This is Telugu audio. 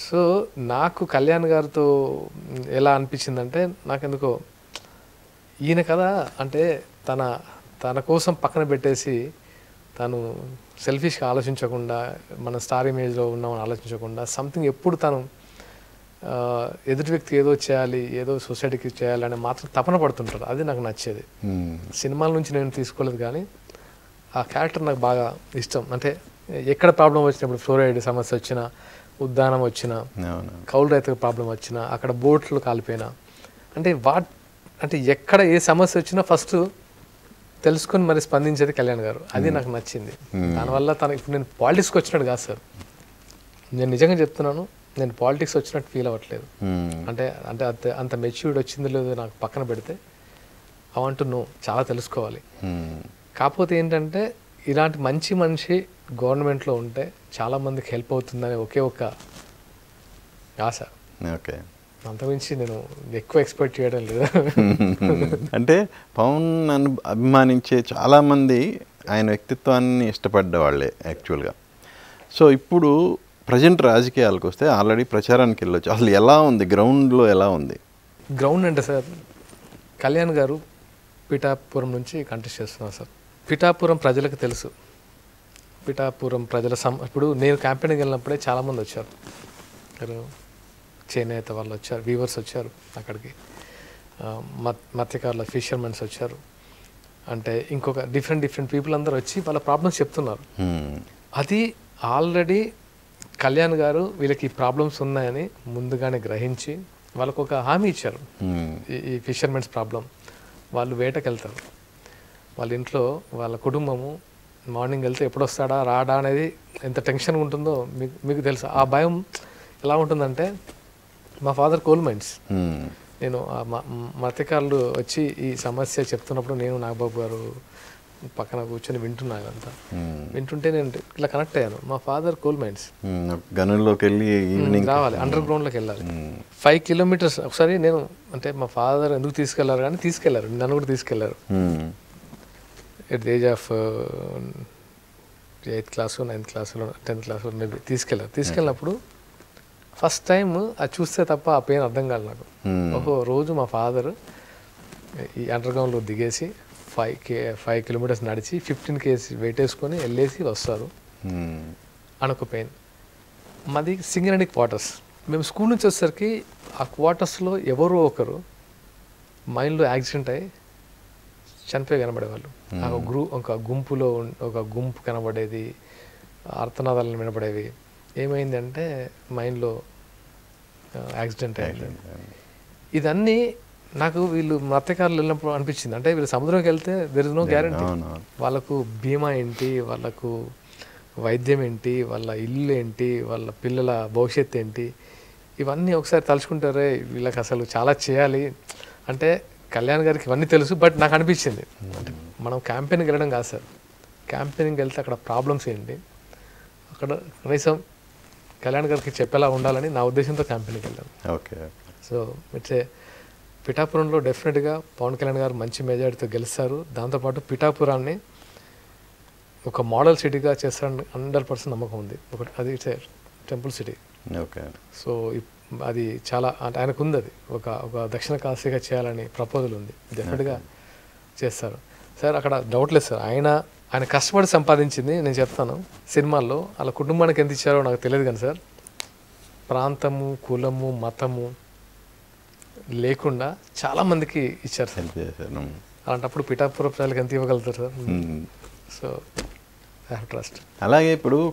సో నాకు కళ్యాణ్ గారితో ఎలా అనిపించిందంటే నాకెందుకో ఈయన కదా అంటే తన తన కోసం పక్కన పెట్టేసి తను సెల్ఫిష్గా ఆలోచించకుండా మన స్టార్ ఇమేజ్లో ఉన్నామని ఆలోచించకుండా సంథింగ్ ఎప్పుడు తను ఎదుటి వ్యక్తి ఏదో చేయాలి ఏదో సొసైటీకి చేయాలని మాత్రం తపన పడుతుంటారు. అది నాకు నచ్చేది. సినిమాల నుంచి నేను తీసుకోలేదు కానీ ఆ క్యారెక్టర్ నాకు బాగా ఇష్టం. అంటే ఎక్కడ ప్రాబ్లం వచ్చినప్పుడు ఫ్లోరైడ్ సమస్య వచ్చినా, ఉద్దానం వచ్చినా, కౌలు రైతుకు ప్రాబ్లం వచ్చినా, అక్కడ బోట్లు కాలిపోయినా, అంటే అంటే ఎక్కడ ఏ సమస్య వచ్చినా ఫస్ట్ తెలుసుకొని మరి స్పందించేది కళ్యాణ్ గారు. అది నాకు నచ్చింది. దానివల్ల ఇప్పుడు నేను పాలిటిక్స్కి వచ్చినట్టు కాదు సార్, నేను నిజంగా చెప్తున్నాను, నేను పాలిటిక్స్ వచ్చినట్టు ఫీల్ అవ్వట్లేదు. అంటే అంటే అంత మెచ్యూర్డ్ వచ్చిందో లేదో నాకు పక్కన పెడితే ఐ వాంట్ టు నో, చాలా తెలుసుకోవాలి. కాకపోతే ఏంటంటే ఇలాంటి మంచి మనిషి గవర్నమెంట్లో ఉంటే చాలామందికి హెల్ప్ అవుతుందనే ఒకే ఒక ఆశ. ఓకే, అంతకుమించి నేను ఎక్కువ ఎక్స్పెక్ట్ చేయడం లేదు. అంటే పవన్ అభిమానించే చాలామంది ఆయన వ్యక్తిత్వాన్ని ఇష్టపడ్డ వాళ్ళే యాక్చువల్గా. సో ఇప్పుడు ప్రజెంట్ రాజకీయాలకు వస్తే ఆల్రెడీ ప్రచారానికి వెళ్ళొచ్చు. అసలు ఎలా ఉంది గ్రౌండ్లో, ఎలా ఉంది గ్రౌండ్ అంటే సార్, కళ్యాణ్ గారు పిఠాపురం నుంచి కంటెస్ట్ చేస్తున్నారు సార్. పిఠాపురం ప్రజలకు తెలుసు. పిఠాపురం ప్రజల ఇప్పుడు నేను క్యాంపెయిన్కి వెళ్ళినప్పుడే చాలామంది వచ్చారు. చేనేత వాళ్ళు వచ్చారు, వీవర్స్ వచ్చారు అక్కడికి, మత్స్యకారుల ఫిషర్మెన్స్ వచ్చారు, అంటే ఇంకొక డిఫరెంట్ పీపుల్ అందరూ వచ్చి వాళ్ళ ప్రాబ్లమ్స్ చెప్తున్నారు. అది ఆల్రెడీ కళ్యాణ్ గారు వీళ్ళకి ప్రాబ్లమ్స్ ఉన్నాయని ముందుగానే గ్రహించి వాళ్ళకు ఒక హామీ ఇచ్చారు. ఈ ఫిషర్మెన్స్ ప్రాబ్లం, వాళ్ళు వేటకి వెళ్తారు, వాళ్ళ ఇంట్లో వాళ్ళ కుటుంబము మార్నింగ్ వెళ్తే ఎప్పుడు వస్తాడా రాడా అనేది ఎంత టెన్షన్ ఉంటుందో మీకు తెలుసు. ఆ భయం ఎలా ఉంటుందంటే, మా ఫాదర్ కోల్ మైన్స్, నేను మత్స్యకారులు వచ్చి ఈ సమస్య చెప్తున్నప్పుడు నేను నాగబాబు గారు పక్కన కూర్చొని వింటున్నా, అంతా వింటుంటే నేను ఇలా కనెక్ట్ అయ్యాను. మా ఫాదర్ కోల్ మైన్స్, గనుల్లోకి వెళ్ళి ఈవినింగ్ రావాలి, అండర్ గ్రౌండ్లోకి వెళ్ళాలి 5 kilometers. ఒకసారి నేను అంటే మా ఫాదర్ ఎందుకు తీసుకెళ్లారు కానీ తీసుకెళ్లారు, నన్ను కూడా తీసుకెళ్లారు. At the age of 8th class 9th class 10th class maybe తీసుకెళ్ళినప్పుడు ఫస్ట్ టైం అది చూస్తే తప్ప ఆ పెయిన్ అర్థం కాదు నాకు. ఓహో, రోజు మా ఫాదర్ ఈ అండర్ గ్రౌండ్లో దిగేసి 5 kilometers నడిచి 15 kg వెయిట్ వేసుకొని వెళ్ళేసి వస్తారు అనొక పెయిన్. మాది సింగరేణి క్వార్టర్స్. మేము స్కూల్ నుంచి వచ్చేసరికి ఆ క్వార్టర్స్లో ఎవరో ఒకరు మైండ్లో యాక్సిడెంట్ అయ్యి చనిపోయి కనబడేవాళ్ళు. ఒక గుంపులో ఒక గుంపు కనబడేది, ఆర్తనాదాలను వినపడేవి. ఏమైందంటే మైండ్లో యాక్సిడెంట్ అయింది. ఇదన్నీ నాకు వీళ్ళు మత్స్యకారులు వెళ్ళినప్పుడు అనిపించింది. అంటే వీళ్ళు సముద్రంకి వెళ్తే దెర్ ఇస్ నో గ్యారంటీ, వాళ్ళకు బీమా ఏంటి, వాళ్ళకు వైద్యం ఏంటి, వాళ్ళ ఇల్లు ఏంటి, వాళ్ళ పిల్లల భవిష్యత్తు ఏంటి, ఇవన్నీ ఒకసారి తలుచుకుంటారే వీళ్ళకి అసలు చాలా చేయాలి. అంటే కళ్యాణ్ గారికి ఇవన్నీ తెలుసు, బట్ నాకు అనిపించింది అంటే మనం క్యాంపెయిన్కి వెళ్ళడం కాదు సార్, క్యాంపెయిన్కి వెళ్తే అక్కడ ప్రాబ్లమ్స్ ఏంటి, అక్కడ కనీసం కళ్యాణ్ గారికి చెప్పేలా ఉండాలని నా ఉద్దేశంతో క్యాంపెయిన్కి వెళ్ళాను. ఓకే, సో ఇట్స్ పిఠాపురంలో డెఫినెట్గా పవన్ కళ్యాణ్ గారు మంచి మెజారిటీతో గెలుస్తారు. దాంతోపాటు పిఠాపురాన్ని ఒక మోడల్ సిటీగా చేస్తారని 100% నమ్మకం ఉంది. అది it's temple city. Okay, so అది చాలా అంటే ఆయనకు ఉంది, అది ఒక దక్షిణ కాశీగా చేయాలని ప్రపోజల్ ఉంది. డెఫినెట్గా చేస్తారు సార్, అక్కడ డౌట్ లేదు సార్. ఆయన కష్టపడి సంపాదించింది నేను చెప్తాను. సినిమాల్లో వాళ్ళ కుటుంబానికి ఎంత ఇచ్చారో నాకు తెలియదు కానీ సార్, ప్రాంతము, కులము, మతము లేకుండా చాలా మందికి ఇచ్చారు సార్. అలాంటప్పుడు పిఠాపురం ప్రజలకు ఎంత ఇవ్వగలుగుతారు sir? So I have trust. అలాగే ఇప్పుడు